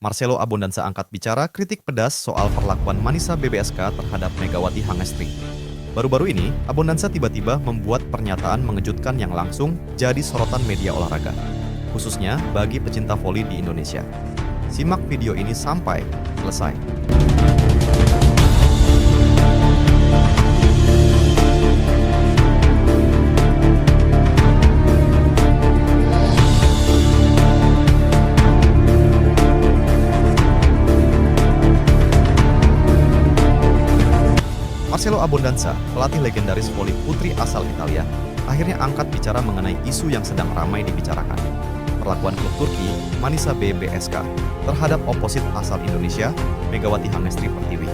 Marcelo Abondanza angkat bicara kritik pedas soal perlakuan Manisa BBSK terhadap Megawati Hangestri. Baru-baru ini, Abondanza tiba-tiba membuat pernyataan mengejutkan yang langsung jadi sorotan media olahraga, khususnya bagi pecinta voli di Indonesia. Simak video ini sampai selesai. Marcelo Abondanza, pelatih legendaris voli putri asal Italia, akhirnya angkat bicara mengenai isu yang sedang ramai dibicarakan. Perlakuan klub Turki, Manisa BBSK, terhadap oposit asal Indonesia, Megawati Hangestri Pertiwi.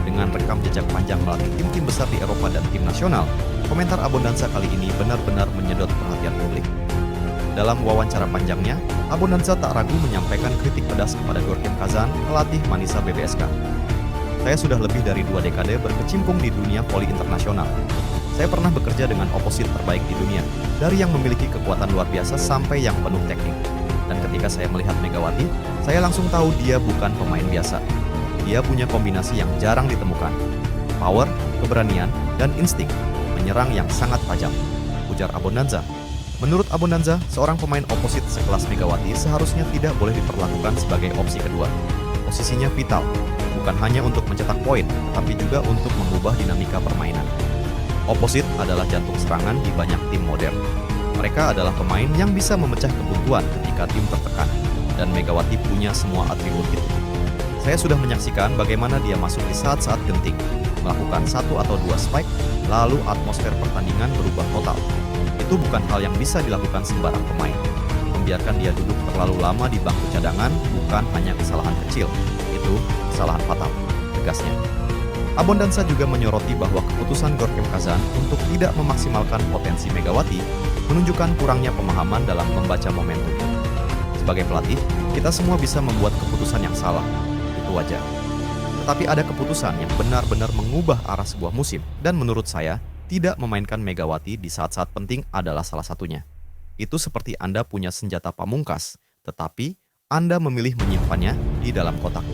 Dengan rekam jejak panjang melatih tim-tim besar di Eropa dan tim nasional, komentar Abondanza kali ini benar-benar menyedot perhatian publik. Dalam wawancara panjangnya, Abondanza tak ragu menyampaikan kritik pedas kepada Görkem Kazan, pelatih Manisa BBSK. Saya sudah lebih dari 2 dekade berkecimpung di dunia voli internasional. Saya pernah bekerja dengan oposit terbaik di dunia, dari yang memiliki kekuatan luar biasa sampai yang penuh teknik. Dan ketika saya melihat Megawati, saya langsung tahu dia bukan pemain biasa. Dia punya kombinasi yang jarang ditemukan. Power, keberanian, dan insting menyerang yang sangat tajam, ujar Abondanza. Menurut Abondanza, seorang pemain oposit sekelas Megawati seharusnya tidak boleh diperlakukan sebagai opsi kedua. Posisinya vital, bukan hanya untuk mencetak poin, tetapi juga untuk mengubah dinamika permainan. Oposit adalah jantung serangan di banyak tim modern. Mereka adalah pemain yang bisa memecah kebuntuan ketika tim tertekan, dan Megawati punya semua atribut itu. Saya sudah menyaksikan bagaimana dia masuk di saat-saat genting, melakukan 1 atau 2 spike, lalu atmosfer pertandingan berubah total. Itu bukan hal yang bisa dilakukan sembarang pemain. Membiarkan dia duduk terlalu lama di bangku cadangan bukan hanya kesalahan kecil, itu kesalahan fatal, tegasnya. Abondanza juga menyoroti bahwa keputusan Görkem Kazan untuk tidak memaksimalkan potensi Megawati menunjukkan kurangnya pemahaman dalam membaca momentum. Sebagai pelatih, kita semua bisa membuat keputusan yang salah, itu wajar. Tetapi ada keputusan yang benar-benar mengubah arah sebuah musim, dan menurut saya, tidak memainkan Megawati di saat-saat penting adalah salah satunya. Itu seperti Anda punya senjata pamungkas, tetapi Anda memilih menyimpannya di dalam kotak.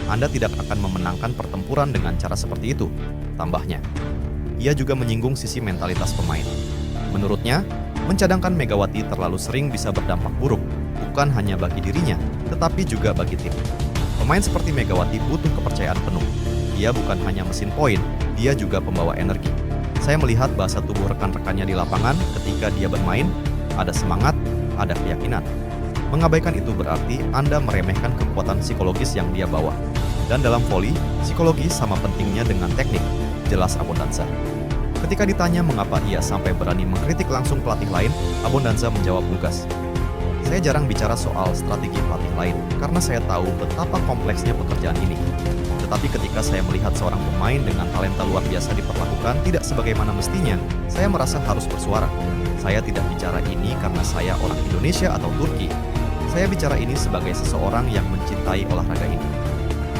Anda tidak akan memenangkan pertempuran dengan cara seperti itu, tambahnya. Ia juga menyinggung sisi mentalitas pemain. Menurutnya, mencadangkan Megawati terlalu sering bisa berdampak buruk, bukan hanya bagi dirinya, tetapi juga bagi tim. Pemain seperti Megawati butuh kepercayaan penuh. Dia bukan hanya mesin poin, dia juga pembawa energi. Saya melihat bahasa tubuh rekan-rekannya di lapangan ketika dia bermain, ada semangat, ada keyakinan. Mengabaikan itu berarti Anda meremehkan kekuatan psikologis yang dia bawa. Dan dalam voli, psikologi sama pentingnya dengan teknik, jelas Abondanza. Ketika ditanya mengapa ia sampai berani mengkritik langsung pelatih lain, Abondanza menjawab lugas. Saya jarang bicara soal strategi pelatih lain, karena saya tahu betapa kompleksnya pekerjaan ini. Tetapi ketika saya melihat seorang pemain dengan talenta luar biasa diperlakukan tidak sebagaimana mestinya, saya merasa harus bersuara. Saya tidak bicara ini karena saya orang Indonesia atau Turki. Saya bicara ini sebagai seseorang yang mencintai olahraga ini.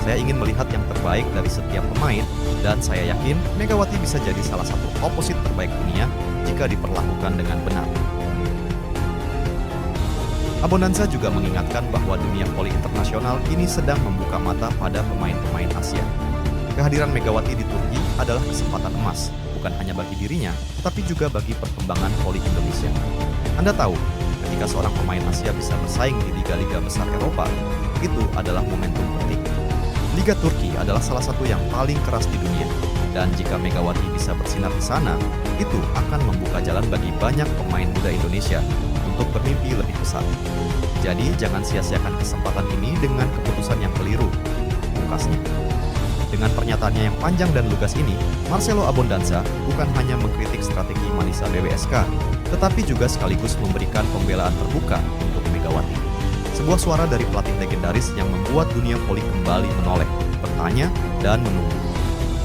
Saya ingin melihat yang terbaik dari setiap pemain, dan saya yakin Megawati bisa jadi salah satu oposit terbaik dunia jika diperlakukan dengan benar. Abondanza juga mengingatkan bahwa dunia voli internasional kini sedang membuka mata pada pemain-pemain Asia. Kehadiran Megawati di Turki adalah kesempatan emas, bukan hanya bagi dirinya, tetapi juga bagi perkembangan voli Indonesia. Anda tahu, ketika seorang pemain Asia bisa bersaing di liga-liga besar Eropa, itu adalah momentum penting. Liga Turki adalah salah satu yang paling keras di dunia, dan jika Megawati bisa bersinar di sana, itu akan membuka jalan bagi banyak pemain muda Indonesia untuk bermimpi lebih besar. Jadi jangan sia-siakan kesempatan ini dengan keputusan yang keliru, pungkasnya. Dengan pernyataannya yang panjang dan lugas ini, Marcelo Abondanza bukan hanya mengkritik strategi Manisa BBSK, tetapi juga sekaligus memberikan pembelaan terbuka untuk Megawati. Sebuah suara dari pelatih legendaris yang membuat dunia voli kembali menoleh, bertanya, dan menunggu.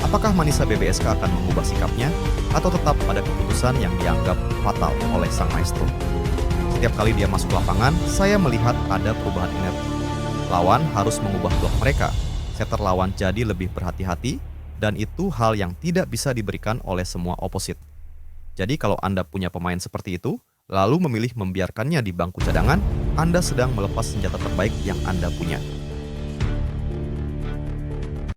Apakah Manisa BBSK akan mengubah sikapnya, atau tetap pada keputusan yang dianggap fatal oleh sang maestro? Setiap kali dia masuk lapangan, saya melihat ada perubahan energi. Lawan harus mengubah blok mereka. Setter lawan jadi lebih berhati-hati, dan itu hal yang tidak bisa diberikan oleh semua oposit. Jadi kalau Anda punya pemain seperti itu, lalu memilih membiarkannya di bangku cadangan, Anda sedang melepas senjata terbaik yang Anda punya.